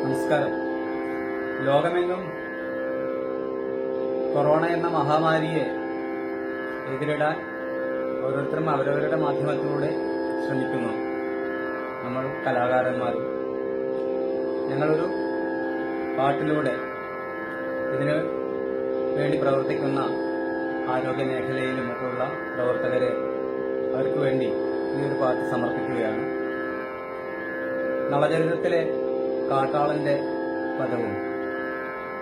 നമസ്കാരം. ലോകമെങ്ങും കൊറോണ എന്ന മഹാമാരിയെ എതിരിടാൻ ഓരോരുത്തരും അവരവരുടെ മാധ്യമത്തിലൂടെ ശ്രമിക്കുന്നു. നമ്മൾ കലാകാരന്മാരും ഞങ്ങളൊരു പാട്ടിലൂടെ ഇതിന് വേണ്ടി പ്രവർത്തിക്കുന്ന ആരോഗ്യ മേഖലയിലുമൊക്കെയുള്ള പ്രവർത്തകരെ അവർക്ക് വേണ്ടി ഈ ഒരു പാട്ട് സമർപ്പിക്കുകയാണ്. നളചരിതത്തിലെ കാട്ടാളന്റെ പദവും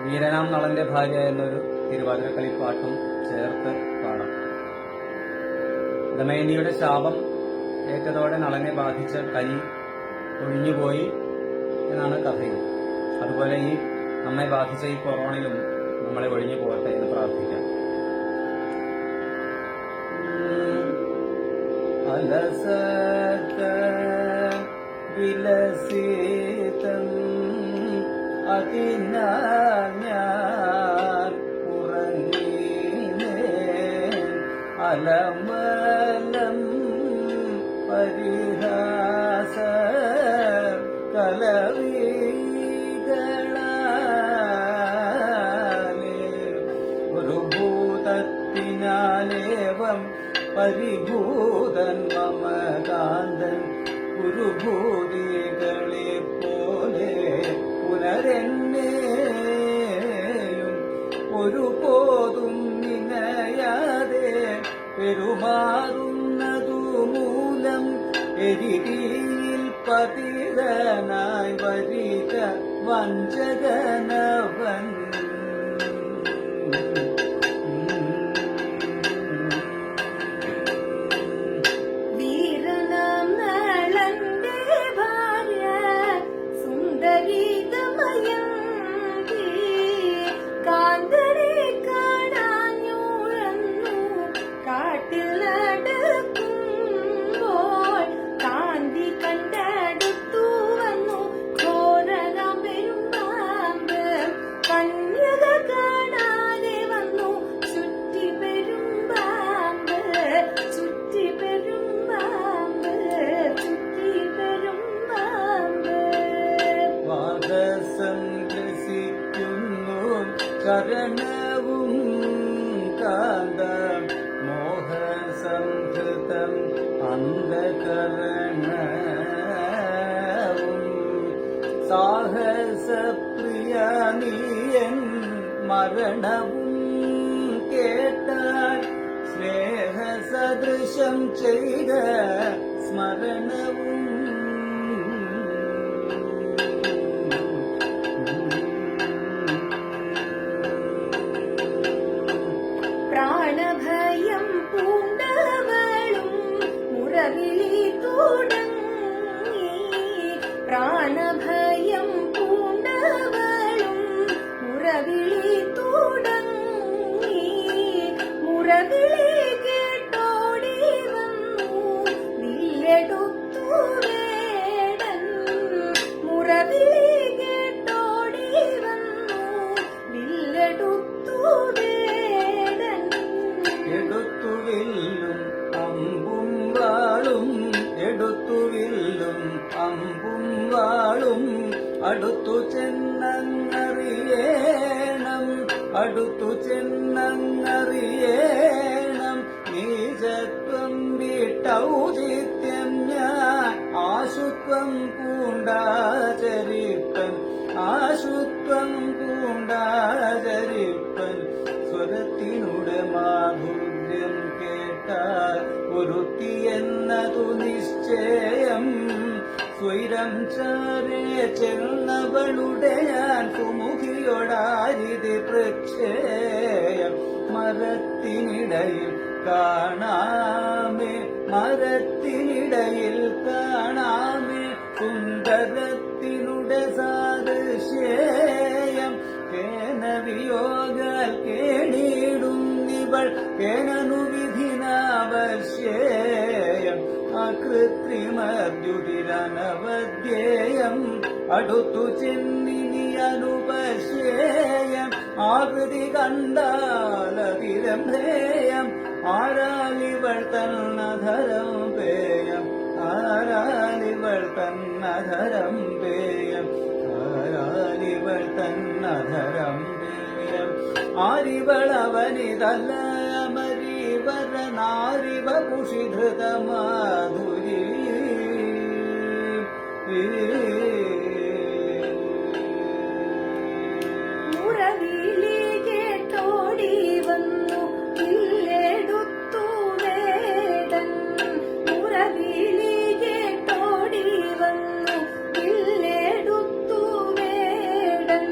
വീരനാം നളന്റെ ഭാര്യ എന്നൊരു തിരുവാതിരക്കളി പാട്ടും ചേർത്ത് പാടാം. ദമയന്തിയുടെ ശാപം ഏറ്റതോടെ നളനെ ബാധിച്ച കൈ ഒഴിഞ്ഞുപോയി എന്നാണ് കഥയും. അതുപോലെ ഈ നമ്മെ ബാധിച്ച ഈ കൊറോണയിലും നമ്മളെ ഒഴിഞ്ഞു പോകട്ടെ എന്ന് പ്രാർത്ഥിക്കാം. അലസത വിലസിതം അതിനാൽ ഞാൻ ഉറങ്ങിനേൻ. അലമലം പരിഹാസ കലവികളാലേ ഒരു ഭൂതത്തിനാലേവം പരിഭൂതൻ മമകാന്തൻ ഗുരുഭൂതികളെ പോലെ പുനരെന്നെയും ഒരുപോതും നിനയാതെ പെരുമാറുന്നതു മൂലം എരിതിയിൽ പതിതനായി വരിക വഞ്ചകനവൻ. കരണവും കാന്ത മോഹസംഹൃതം അന്ധകരണവും സാഹസപ്രിയ നീയൻ മരണവും കേട്ടാൽ സ്നേഹസദൃശം ചെയ്ത സ്മരണവും പ്രാണഭയം പൂണ്ടവളും മുറവിളി തുടങ്ങി. പ്രാണഭയം പൂണ്ടവളും മുറവിളി തുടങ്ങി. മുറവിളി കേട്ടോടി വന്നു വില്ലെടുത്തു വേടൻ. മുറവിളി കേട്ടോടി വന്നു വില്ലെടുത്തു എടുത്തുവില്ലും അമ്പും വാളും എടുത്തുവില്ലും അമ്പും വാളും അടുത്തു ചെന്നങ്ങറിയേണം. അടുത്തു ചെന്നങ്ങറിയേണം. നീചത്വം വിട്ടൗചിത്യം ഞാൻ ആശുത്വം പൂണ്ടാചരിപ്പൻ. ആശുത്വം പൂണ്ടാചരിപ്പൻ. സ്വരത്തിനുടെ മാധുര്യം കേട്ടാൽ ഒരുത്തി എന്നതു നിശ്ചയം. സ്വൈരം ചാരേ ചെന്നവളുടെ ഞാൻ സുമുഖിയോടാരിതി പ്രക്ഷേയം. മരത്തിനിടയിൽ കാണാമേ മരത്തിനിടയിൽ കാണാമേ സുന്ദരത്തിനുടെ സാദൃശ്യേയം. കേനവിയോഗാൽ കേണിടുന്നിവൾ കേനനു വിധിനാവശ്യേയം. അകൃത്രിമദ്യുതിരനവധ്യേയം അടുത്തു ചെന്നിനി അനുപശ്യേയം. ആകൃതി കണ്ടാലതിരംഭേയം. ആരാലിവൾ തന്നധരം പേയം. ആരാലിവൾ തന്നധരം പേയം. ആരാ തന്നധരം ആരിവളവനിതല്ല മരീവരനാരിവ കുഷിധൃത മാധുരി മുറവിളി കേട്ടോടി വന്നു വില്ലെടുത്തു വേടൻ. മുറവിളി കേട്ടോടി വന്നു വില്ലെടുത്തു വേടൻ.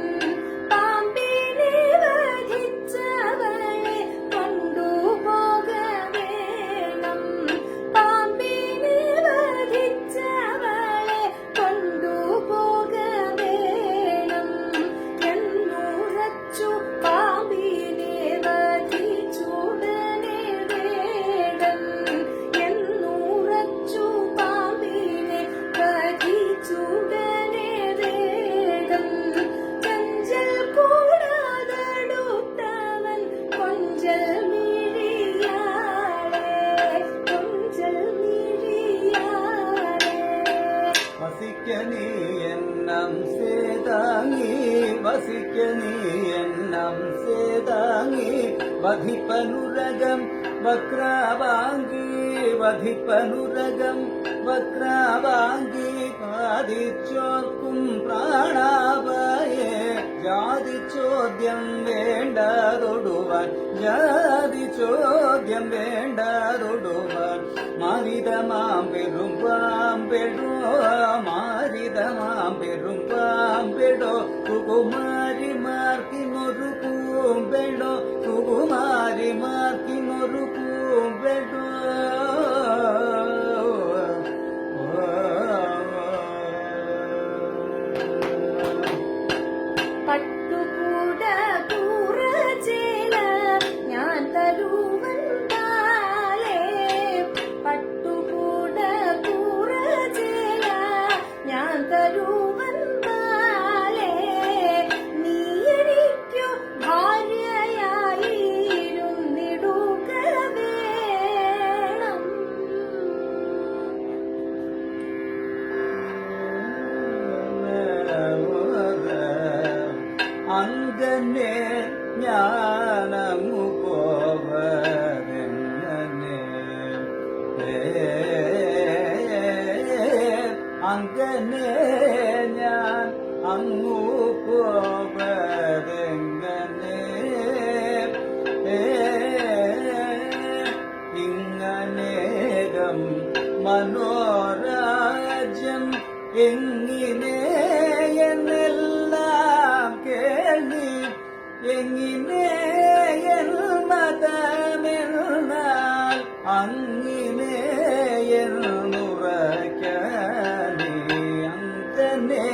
പാമ്പിനെ വധിച്ചവളെ കൊണ്ടുപോക വേണം. പാമ്പിനെ വധിച്ചവളെ കൊണ്ടുപോക വേണം എന്നുറച്ചു. പാമ്പിനെ വധിച്ചുടനെ വേടൻ എന്നുറച്ചു. പാമ്പിനെ വധിച്ചുടനെ വേടൻ. ചഞ്ചൽ കൂടാതെടുത്തവൻ കൊഞ്ചൽ മിഴിയാളെ കൊഞ്ചൽ മിഴിയാളെ. വസിക്ക നീ എണ്ണം സേതാങ്ങി വസിക്ക നീ എണ്ണം സേതാങ്ങി വധിപ്പനുരകം വക്രാവാങ്കി വധിപ്പനുരകം വക്രാവാങ്കി പാതിച്ചോർക്കും പ്രാണാവയെ ജാതി ചോദ്യം വേണ്ടതൊടുവാൻ ജാതി ചോദ്യം വേണ്ടതൊടുവാൻ മാരിതമാം പെരും പാമ്പെടോ മാരിതമാം പെരും പാമ്പെടോ സുകുമാരിമാർക്കിനൊരു പൂമ്പെടോ സുകുമാരിമാർക്കിനൊരു പൂമ്പെടോ പട്ടുകൂട കൂറച്ചേല ഞാൻ തരുവൻ താലേ. പട്ടുകൂട കൂറച്ചേല ഞാൻ തരുവൻ താലേ. നീ എനിക്കു ഭാര്യയായിരുന്നിടുക വേണം. അങ്കനെ ഞാനങ്ങു പോവതെങ്ങനെ അങ്കനെ ഞാൻ അങ്ങു പോവതെങ്ങനെ ഇങ്ങനേകം മനോരാജ്യം എങ്ങിനെ എന്നെല്ലാം കേൾവി എങ്ങിനെ എൻ മതമെന്നാൽ അങ്ങിനെ എന്നുറയ്ക്കണി അങ്ങനെ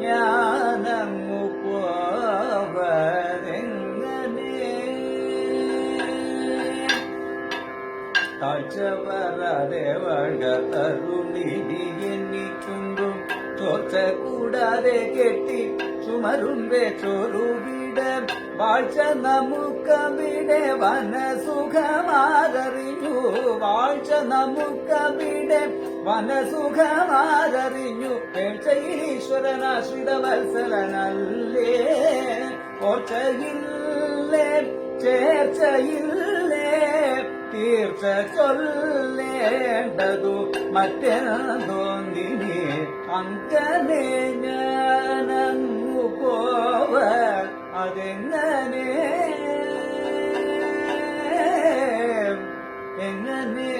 ഞാനങ്ങു പോവതെങ്ങനെ താഴ്ചവരാദേവക തരുണിനി എനിക്കുണ്ടും ചോർച്ച കൂടാതെ കെട്ടി ചുമരുമ്പേ ചോറുവിട വാഴ്ച നമുക്കവിടെ വനസുഖമാരറിഞ്ഞു വാഴ്ച നമുക്കവിടെ വനസുഖമാരറിഞ്ഞു പേഴ്ചയിൽ ഈശ്വരനാശ്രിത വത്സലനല്ലേ ഓർച്ചയില്ലേ ചേർച്ചയില്ലേ തീർച്ച ചൊല്ലേണ്ടതു മറ്റെന്തോന്നിനി അങ്ങനെ ഞാനങ്ങു പോവ അതെങ്ങനെ എങ്ങനെ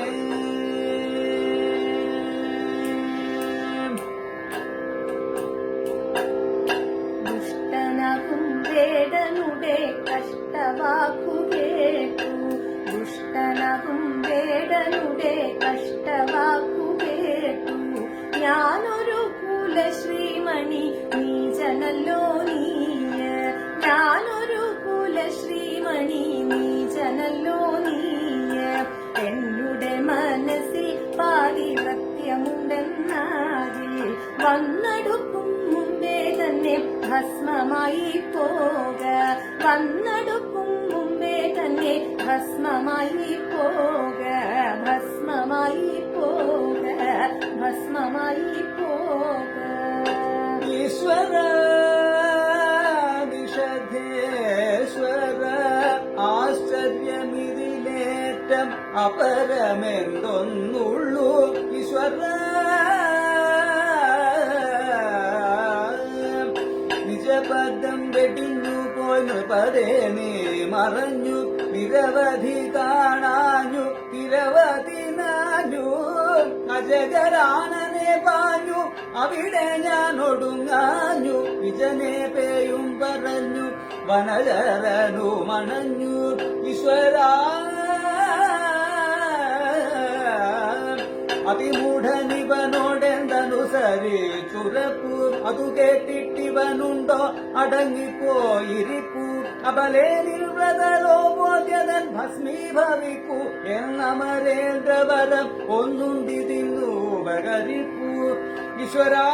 ദുഷ്ടനാകും വേടനുടെ കഷ്ടവാക്കു കേട്ടു. ദുഷ്ടനാകും വേടനുടെ കഷ്ടവാക്കു കേട്ടു. ഞാനൊരു കുലശ്രീമണി നീചനല്ലോ നീയ. ഞാനൊരു കുലശ്രീമണി നീചനല്ലോ നീയ. എന്നുടെ മനസ്സിൽ പാതിവ്രത്യമുണ്ടെന്നാകിൽ വന്നെടുക്കും മുമ്പേ തന്നെ ഭസ്മമായി പോക. വന്നെടുക്കും മുമ്പേ തന്നെ ഭസ്മമായി പോക. ഭസ്മമായി പോക. ഭസ്മമായി പോക. ഈശ്വര അപരമെന്തൊന്നുള്ളൂ ഈശ്വര. നിജപദം വെടിഞ്ഞു പോയി നൃപതേ നീ മറഞ്ഞു, നിരവധി കാണാഞ്ഞു നിരവധി നാഞ്ഞു, അജഗരാനനെ പാഞ്ഞു അവിടെ ഞാൻ ഒടുങ്ങാഞ്ഞു, വിജനെ പേയും പറഞ്ഞു വനജരനു മണഞ്ഞു ഈശ്വര. അതിമൂഢനിവനോടെന്തനുസരിച്ചുറപ്പു, അതു കേട്ടിട്ടിവനുണ്ടോ അടങ്ങിപ്പോയിരിപ്പു, അബലേ നിർവ്രതലോ ബോധ്യതൻ ഭസ്മീഭവിപ്പു എന്നമരേന്ദ്രവരം ഒന്നുണ്ടിതിന്നു ഉപകരിപ്പു ഈശ്വരാ.